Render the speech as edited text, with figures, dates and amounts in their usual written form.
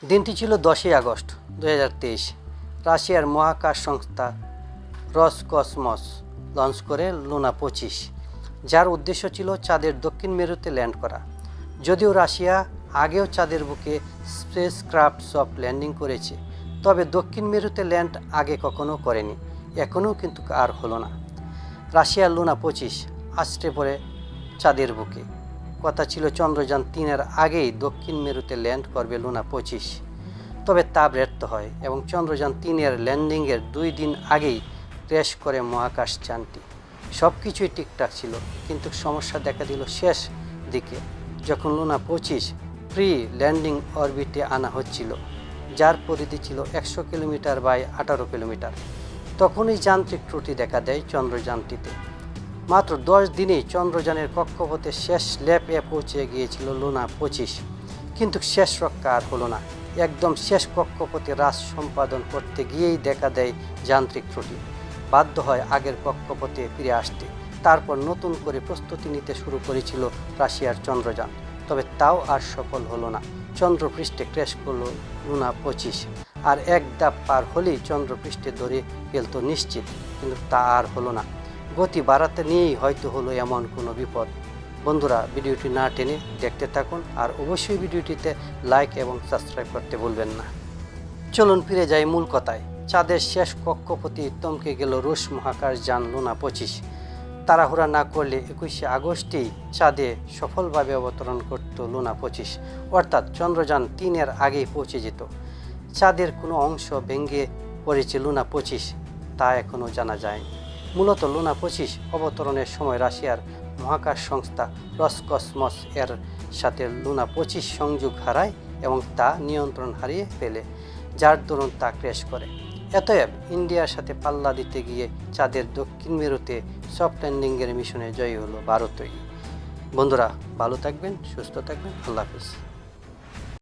দিনটি ছিল 10ই আগস্ট 2023। রাশিয়ার মহাকাশ সংস্থা রসকসমস লঞ্চ করে লুনা 25, যার উদ্দেশ্য ছিল চাঁদের দক্ষিণ মেরুতে ল্যান্ড করা। যদিও রাশিয়া আগেও চাঁদের বুকে স্পেসক্রাফট সফট ল্যান্ডিং করেছে, তবে দক্ষিণ মেরুতে ল্যান্ড আগে কখনো করেনি, এখনও কিন্তু আর হলো না। রাশিয়ার লুনা 25 আছড়ে পড়ে চাঁদের বুকে। কথা ছিল চন্দ্রযান 3-এর আগেই দক্ষিণ মেরুতে ল্যান্ড করবে লুনা 25, তবে তা ব্যর্থ হয় এবং চন্দ্রযান 3-এর ল্যান্ডিংয়ের 2 দিন আগেই ক্র্যাশ করে মহাকাশযানটি। সব কিছুই ঠিকঠাক ছিল, কিন্তু সমস্যা দেখা দিল শেষ দিকে, যখন লুনা 25 প্রি ল্যান্ডিং অরবিটে আনা হচ্ছিল, যার পরিধি ছিল 100 কিলোমিটার বাই 18 কিলোমিটার। তখনই যান্ত্রিক ত্রুটি দেখা দেয় চন্দ্রযানটিতে। মাত্র 10 দিনেই চন্দ্রযানের কক্ষপথে শেষ ল্যাপে পৌঁছে গিয়েছিল লুনা 25, কিন্তু শেষ রক্ষা আর হলো না। একদম শেষ কক্ষপথে রাশ সম্পাদন করতে গিয়েই দেখা দেয় যান্ত্রিক ত্রুটি। বাধ্য হয় আগের কক্ষপথে ফিরে আসতে। তারপর নতুন করে প্রস্তুতি নিতে শুরু করেছিল রাশিয়ার চন্দ্রযান, তবে তাও আর সফল হলো না। চন্দ্রপৃষ্ঠে ক্র্যাশ করলো লুনা 25, আর এক ধাপ পার হলেই চন্দ্রপৃষ্ঠে ধরে ফেলত নিশ্চিত, কিন্তু তা আর হলো না। গতি বাড়াতে নিয়েই হয়তো হলো এমন কোনো বিপদ। বন্ধুরা, ভিডিওটি না টেনে দেখতে থাকুন, আর অবশ্যই ভিডিওটিতে লাইক এবং সাবস্ক্রাইব করতে ভুলবেন না। চলুন ফিরে যাই মূল কথায়। চাঁদের শেষ কক্ষপথে থমকে গেল রুশ মহাকাশযান লুনা 25। তাড়াহুড়া না করলে 21শে আগস্টেই চাঁদে সফলভাবে অবতরণ করত লুনা 25, অর্থাৎ চন্দ্রযান 3-এর আগেই পৌঁছে যেত। চাঁদের কোনো অংশ ভেঙে পড়েছে লুনা 25, তা এখনও জানা যায়নি। মূলত লুনা 25 অবতরণের সময় রাশিয়ার মহাকাশ সংস্থা রসকসমস এর সাথে লুনা 25 সংযোগ হারায় এবং তা নিয়ন্ত্রণ হারিয়ে ফেলে, যার দরুন তা ক্র্যাশ করে। অতএব ইন্ডিয়ার সাথে পাল্লা দিতে গিয়ে চাঁদের দক্ষিণ মেরুতে সফট ল্যান্ডিংয়ের মিশনে জয়ী হলো ভারতই। বন্ধুরা, ভালো থাকবেন, সুস্থ থাকবেন, আল্লাহ হাফেজ।